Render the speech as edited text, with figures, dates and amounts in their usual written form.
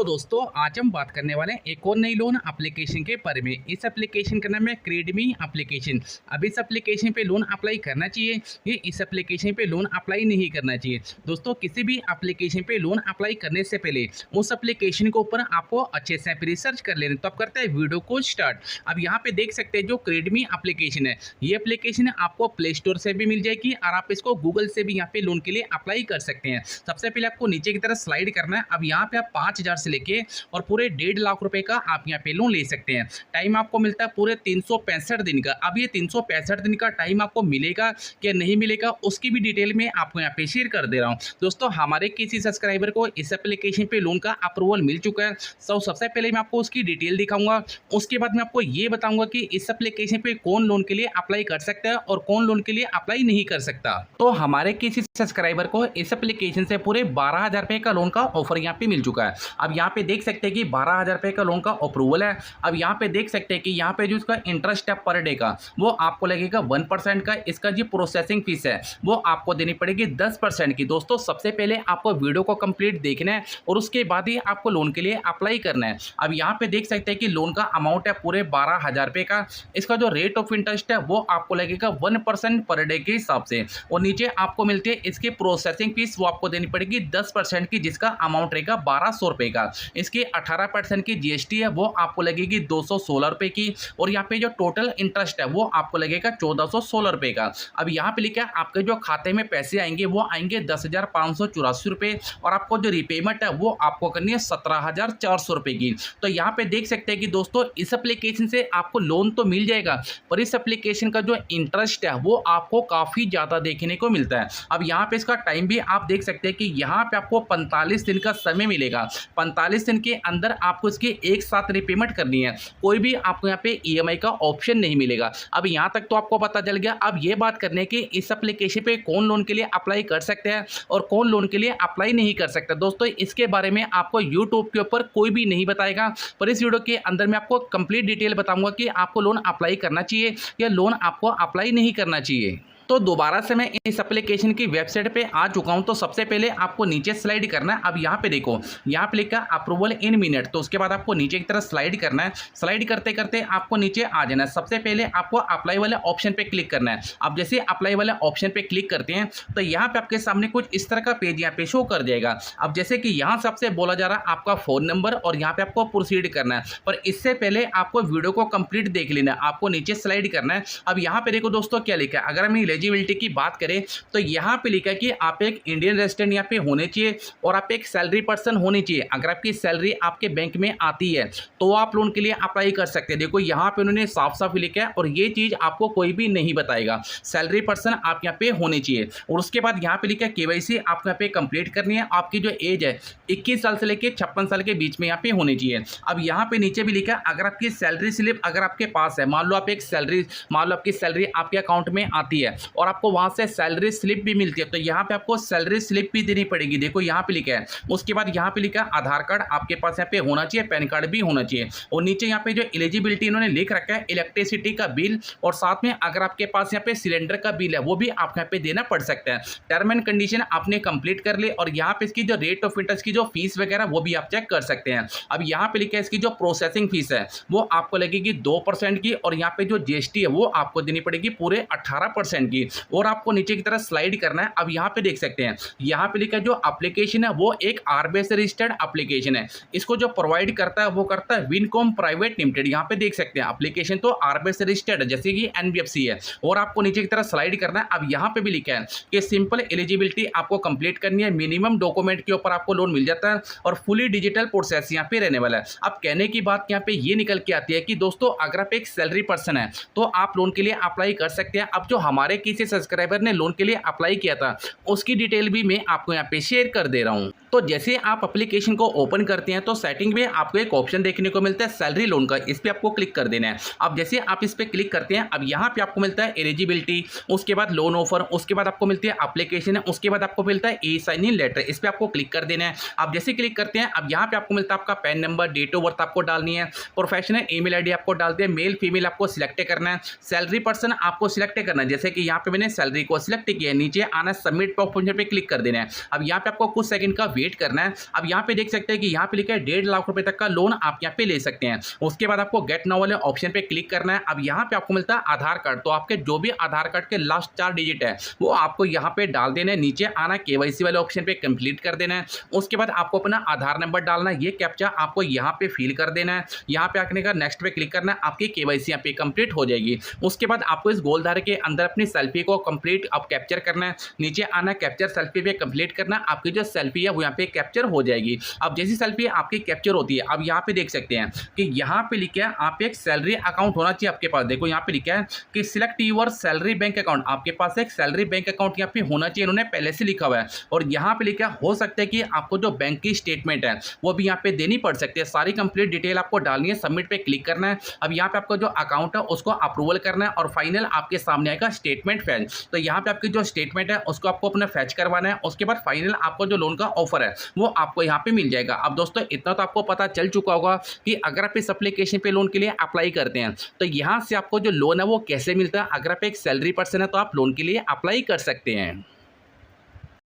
तो दोस्तों आज हम बात करने वाले हैं एक और नई लोन एप्लीकेशन के बारे में। इस एप्लीकेशन का नाम है क्रेडमी एप्लीकेशन। अब इस एप्लीकेशन पे लोन अप्लाई करना चाहिए या इस एप्लीकेशन पे लोन अप्लाई नहीं करना चाहिए। दोस्तों किसी भी एप्लीकेशन पे लोन अप्लाई करने से पहले उस एप्लीकेशन के ऊपर आपको अच्छे से रिसर्च कर लेना। तो अब करते हैं वीडियो को स्टार्ट। अब यहाँ पे देख सकते हैं जो क्रेडमी एप्लीकेशन है, ये एप्लीकेशन आपको प्ले स्टोर से भी मिल जाएगी और आप इसको गूगल से भी यहाँ पे लोन के लिए अप्लाई कर सकते हैं। सबसे पहले आपको नीचे की तरफ स्लाइड करना है। अब यहाँ पे आप 5,000 से लेके और पूरे 1.5 लाख रुपए का आप यहाँ पे लोन ले सकते हैं। टाइम आपको मिलता है पूरे 365 दिन का। अब ये 365 दिन का टाइम आपको मिलेगा क्या नहीं मिलेगा उसकी भी डिटेल में आपको यहाँ पे शेयर कर दे रहा हूँ। दोस्तों हमारे किसी सब्सक्राइबर को इस एप्लीकेशन पे लोन का अप्रूवल मिल चुका है। सबसे पहले मैं आपको उसकी डिटेल दिखाऊंगा, उसके बाद मैं आपको ये बताऊंगा कि इस एप्लीकेशन पे कौन लोन के लिए अप्लाई कर सकता है और कौन लोन के लिए अप्लाई नहीं कर सकता। तो हमारे किसी सब्सक्राइबर को इस एप्लीकेशन से पूरे 12,000 रुपए का लोन का ऑफर यहाँ पे मिल चुका है। अब यहाँ पे देख सकते हैं कि 12,000 रुपए का लोन का अप्रूवल है। अब यहाँ पे देख सकते हैं कि यहाँ पे जो इसका इंटरेस्ट है पर डे का वो आपको लगेगा 1% का। इसका जो प्रोसेसिंग फीस है वो आपको देनी पड़ेगी 10% की। दोस्तों सबसे पहले आपको वीडियो को कंप्लीट देखना है और उसके बाद ही आपको लोन के लिए अप्लाई करना है। अब यहाँ पे देख सकते हैं कि लोन का अमाउंट है पूरे 12,000 रुपए का। इसका जो रेट ऑफ इंटरेस्ट है वो आपको लगेगा 1% पर डे के हिसाब से और नीचे आपको मिलती है इसकी प्रोसेसिंग फीस, वो आपको देनी पड़ेगी 10% की, जिसका अमाउंट रहेगा 1,200 रुपए का। इसकी 18% की जीएसटी है वो आपको लगेगी 216 रुपए की और यहाँ पे जो टोटल इंटरेस्ट है वो आपको लगेगा 1,416 रुपए का। अब यहाँ पे लिखा है आपके जो खाते में पैसे आएंगे वो आएंगे 10,584 रुपए और आपको जो रिपेमेंट है वो आपको करनी है 17,400 रुपए की। तो यहाँ पे देख सकते हैं कि दोस्तों इस एप्लीकेशन से आपको लोन तो मिल जाएगा पर इस एप्लीकेशन का जो इंटरेस्ट है वो आपको काफी ज्यादा देखने को मिलता है। अब यहाँ पे इसका टाइम भी आप देख सकते हैं कि यहाँ पे आपको 45 दिन का समय मिलेगा। 45 दिन के अंदर आपको इसकी एक साथ रिपेमेंट करनी है। कोई भी आपको यहाँ पे ईएमआई का ऑप्शन नहीं मिलेगा। अब यहाँ तक तो आपको पता चल गया। अब ये बात करने की इस एप्लीकेशन पे कौन लोन के लिए अप्लाई कर सकते हैं और कौन लोन के लिए अप्लाई नहीं कर सकता। दोस्तों इसके बारे में आपको यूट्यूब के ऊपर कोई भी नहीं बताएगा, पर इस वीडियो के अंदर मैं आपको कंप्लीट डिटेल बताऊंगा कि आपको लोन अप्लाई करना चाहिए या लोन आपको अप्लाई नहीं करना चाहिए। तो दोबारा से मैं इस एप्लीकेशन की वेबसाइट पे आ चुका हूं। तो सबसे पहले आपको नीचे स्लाइड करना है। अब यहाँ पे देखो, यहाँ पे लिखा अप्रूवल इन मिनट। तो उसके बाद आपको नीचे की तरफ स्लाइड करना है। स्लाइड करते करते आपको नीचे आ जाना है। सबसे पहले आपको अप्लाई वाले ऑप्शन पे क्लिक करना है। अब जैसे अप्लाई वाले ऑप्शन पे क्लिक करते हैं तो यहाँ पे आपके सामने कुछ इस तरह का पेज यहाँ पे शो कर जाएगा। अब जैसे कि यहाँ से आपसे बोला जा रहा है आपका फोन नंबर और यहाँ पे आपको प्रोसीड करना है, पर इससे पहले आपको वीडियो को कंप्लीट देख लेना है। आपको नीचे स्लाइड करना है। अब यहाँ पे देखो दोस्तों क्या लिखा है। अगर हम एलिजिबिलिटी की बात करें तो यहाँ पे लिखा है कि आप एक इंडियन रेजिडेंट यहाँ पे होने चाहिए और आप एक सैलरी पर्सन होनी चाहिए। अगर आपकी सैलरी आपके बैंक में आती है तो आप लोन के लिए अप्लाई कर सकते हैं। देखो यहाँ पे उन्होंने साफ साफ लिखा है और ये चीज आपको कोई भी नहीं बताएगा। सैलरी पर्सन आप यहाँ पे होने चाहिए और उसके बाद यहाँ पे लिखा है केवाईसी आपको यहाँ पे कंप्लीट करनी है। आपकी जो एज है 21 साल से लेकर 56 साल के बीच में यहाँ पे होनी चाहिए। अब यहाँ पे नीचे भी लिखा है अगर आपकी सैलरी स्लिप अगर आपके पास है, मान लो आपकी सैलरी आपके अकाउंट में आती है और आपको वहां से सैलरी स्लिप भी मिलती है तो यहाँ पे आपको सैलरी स्लिप भी देनी पड़ेगी। देखो यहाँ पे लिखा है। उसके बाद यहाँ पे लिखा है आधार कार्ड आपके पास यहाँ पे होना चाहिए, पैन कार्ड भी होना चाहिए और नीचे यहाँ पे जो एलिजिबिलिटी इन्होंने लिख रखा है इलेक्ट्रिसिटी का बिल और साथ में अगर आपके पास यहाँ पे सिलेंडर का बिल है वो भी आपको यहाँ पे देना पड़ सकता है। टर्म एंड कंडीशन आपने कंप्लीट कर ले और यहाँ पे इसकी जो रेट ऑफ इंटरेस्ट की जो फीस वगैरह वो भी आप चेक कर सकते हैं। अब यहाँ पे लिखा है इसकी जो प्रोसेसिंग फीस है वो आपको लगेगी 2% की और यहाँ पे जो जीएसटी है वो आपको देनी पड़ेगी पूरे 18% की और आपको नीचे की तरफ स्लाइड करना है। अब यहाँ पे देख सकते हैं यहाँ पे लिखा है जो एप्लीकेशन है वो एक आरबीआई से रजिस्टर्ड एप्लीकेशन है। इसको जो प्रोवाइड करता है वो करता है विनकॉम प्राइवेट लिमिटेड। यहाँ पे देख सकते हैं एप्लीकेशन तो आरबीआई से रजिस्टर्ड है जैसे कि एनबीएफसी है और आपको नीचे की तरफ स्लाइड करना है। अब यहाँ पे भी लिखा है कि सिंपल एलिजिबिलिटी आपको कंप्लीट करनी है, मिनिमम डॉक्यूमेंट के ऊपर आपको लोन मिल जाता है और फुली डिजिटल प्रोसेस यहाँ पे रहने वाला है। अब कहने की बात यहाँ पे ये निकल के आती है कि दोस्तों अगर आप एक सैलरी पर्सन है तो आप लोन के लिए अप्लाई कर सकते हैं। अब जो हमारे किसी सब्सक्राइबर ने लोन के लिए अप्लाई किया था उसकी डिटेल भी मैं आपको यहाँ पे शेयर कर दे रहा हूँ। तो जैसे आप एप्लीकेशन को ओपन करते हैं तो सेटिंग में आपको एक ऑप्शन देखने को मिलता है सैलरी लोन का। इस पे आपको क्लिक कर देना है। अब जैसे आप इस पे क्लिक करते हैं अब यहाँ पे आपको मिलता है एलिजिबिलिटी, उसके बाद लोन ऑफर, उसके बाद आपको मिलती है एप्लीकेशन, उसके बाद आपको मिलता है ई साइन इन लेटर। इस पे आपको क्लिक कर देना है। अब जैसे क्लिक करते हैं अब यहाँ पे आपको मिलता है आपका PAN number, date of birth आपको डालनी है, प्रोफेशनल ईमेल आईडी आपको डालते हैं, मेल फीमेल आपको सिलेक्ट करना है, सैलरी पर्सन आपको सिलेक्ट करना है। जैसे कि यहाँ पे मैंने सैलरी को सिलेक्ट किया, नीचे आना सबमिट ऑप्शन पे क्लिक कर देना है। अब यहाँ पे आपको कुछ सेकंड का वेट करना है। अब यहाँ पे देख सकते हैं कि यहाँ पे लिखा है 1.5 लाख रुपए तक का लोन आप यहाँ पे ले सकते हैं। उसके बाद आपको गेट नाउ वाले ऑप्शन पे क्लिक करना है। अब यहाँ पे आपको मिलता है आधार कार्ड, तो आपके जो भी आधार कार्ड के लास्ट 4 डिजिट है वो आपको यहाँ पे डाल देना है। नीचे आना केवाईसी वाले ऑप्शन पे कंप्लीट कर देना है। उसके बाद आपको अपना आधार नंबर डालना है, ये कैप्चा आपको यहाँ पे फिल कर देना है। यहाँ पे आने का नेक्स्ट पे क्लिक करना है, आपकी केवाईसी यहाँ पे कंप्लीट हो जाएगी। उसके बाद आपको इस गोलधारे के अंदर अपनी सेल्फी को कंप्लीट अब कैप्चर करना है। नीचे आना कैप्चर सेल्फी पे कंप्लीट करना, आपकी जो सेल्फी है वो यहाँ पे कैप्चर हो जाएगी। अब जैसी सेल्फी आपकी कैप्चर होती है, अब यहाँ पे देख सकते हैं कि यहाँ पे लिखा है आप एक सैलरी अकाउंट होना चाहिए आपके पास। देखो यहाँ पे लिखा है कि select your salary bank account, आपके पास एक सैलरी बैंक अकाउंट यहाँ पे होना चाहिए, इन्होंने पहले से लिखा हुआ है। और यहाँ पे लिखा हो सकता है कि आपको जो बैंक की स्टेटमेंट है वो भी यहाँ पे देनी पड़ सकती है। सारी कंप्लीट डिटेल आपको डालनी है, सबमिट पे क्लिक करना है। अब यहाँ पे आपका जो अकाउंट है उसको अप्रूवल करना है और फाइनल आपके सामने आएगा स्टेटमेंट फैच। तो यहाँ पे आपकी जो स्टेटमेंट है उसको आपको अपना फैच करवाना है। उसके बाद फाइनल आपको जो लोन का ऑफर है वो आपको यहाँ पे मिल जाएगा। अब दोस्तों इतना तो आपको पता चल चुका होगा कि अगर आप इस एप्लीकेशन पे लोन के लिए अप्लाई करते हैं तो यहाँ से आपको जो लोन है वो कैसे मिलता है। अगर आप एक सैलरी पर्सन है तो आप लोन के लिए अप्लाई कर सकते हैं।